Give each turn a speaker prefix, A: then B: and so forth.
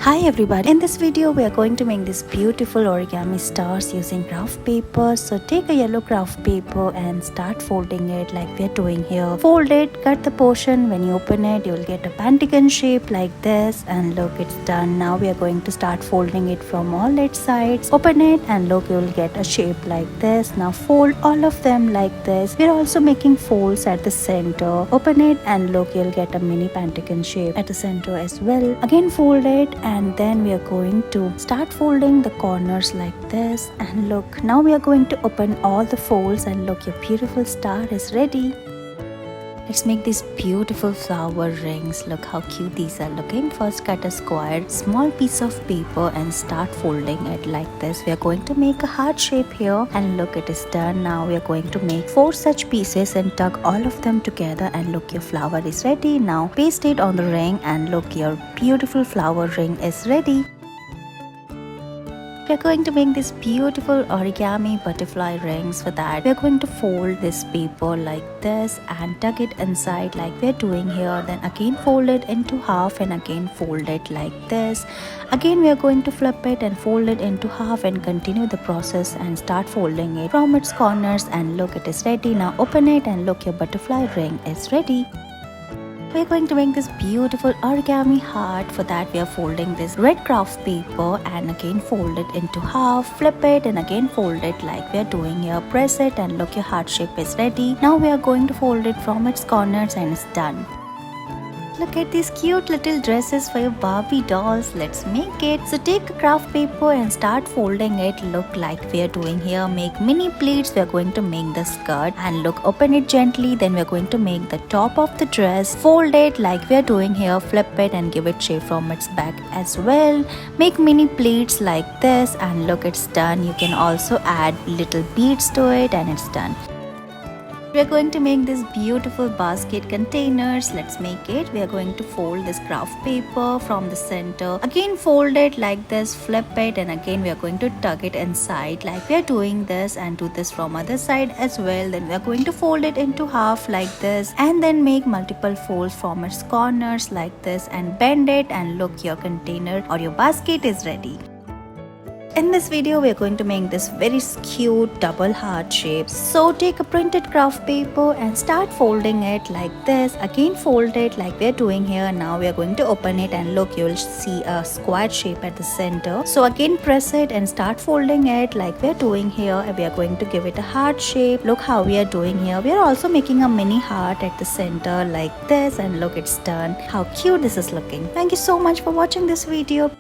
A: Hi everybody, in this video we are going to make this beautiful origami stars using craft paper. So take a yellow craft paper and start folding it like we are doing here. Fold it, cut the portion. When you open it, you will get a pentagon shape like this, and look, it's done. Now we are going to start folding it from all its sides. Open it and look, you will get a shape like this. Now fold all of them like this. We are also making folds at the center. Open it and look, you'll get a mini pentagon shape at the center as well. Again fold it, and then we are going to start folding the corners like this. And look, now we are going to open all the folds, and look, your beautiful star is ready. Let's make these beautiful flower rings. Look how cute these are looking. First cut a square small piece of paper and start folding it like this. We are going to make a heart shape here, and look, it is done. Now we are going to make 4 such pieces and tuck all of them together, and look, your flower is ready. Now paste it on the ring, and look, your beautiful flower ring is ready. We are going to make this beautiful origami butterfly rings. For that, we are going to fold this paper like this and tuck it inside like we are doing here. Then again fold it into half and again fold it like this. Again we are going to flip it and fold it into half and continue the process and start folding it from its corners, and look, it is ready. Now open it and look, your butterfly ring is ready. We are going to make this beautiful origami heart. For that, we are folding this red craft paper and again fold it into half, flip it and again fold it like we are doing here. Press it and look, your heart shape is ready. Now we are going to fold it from its corners, and it's done. Look at these cute little dresses for your Barbie dolls. Let's make it. So take a craft paper and start folding it. Look, like we are doing here. Make mini pleats. We are going to make the skirt, and look, open it gently. Then we are going to make the top of the dress. Fold it like we are doing here. Flip it and give it shape from its back as well. Make mini pleats like this, and look, it's done. You can also add little beads to it, and it's done. We are going to make this beautiful basket containers. Let's make it. We are going to fold this craft paper from the center. Again fold it like this, flip it, and again we are going to tuck it inside like we are doing this, and do this from other side as well. Then we are going to fold it into half like this, and then make multiple folds from its corners like this and bend it, and look, your container or your basket is ready. In this video, we are going to make this very cute double heart shape. So take a printed craft paper and start folding it like this. Again fold it like we are doing here. Now we are going to open it, and look, you will see a square shape at the center. So again press it and start folding it like we are doing here. We are going to give it a heart shape. Look how we are doing here. We are also making a mini heart at the center like this, and look, it's done. How cute this is looking. Thank you so much for watching this video.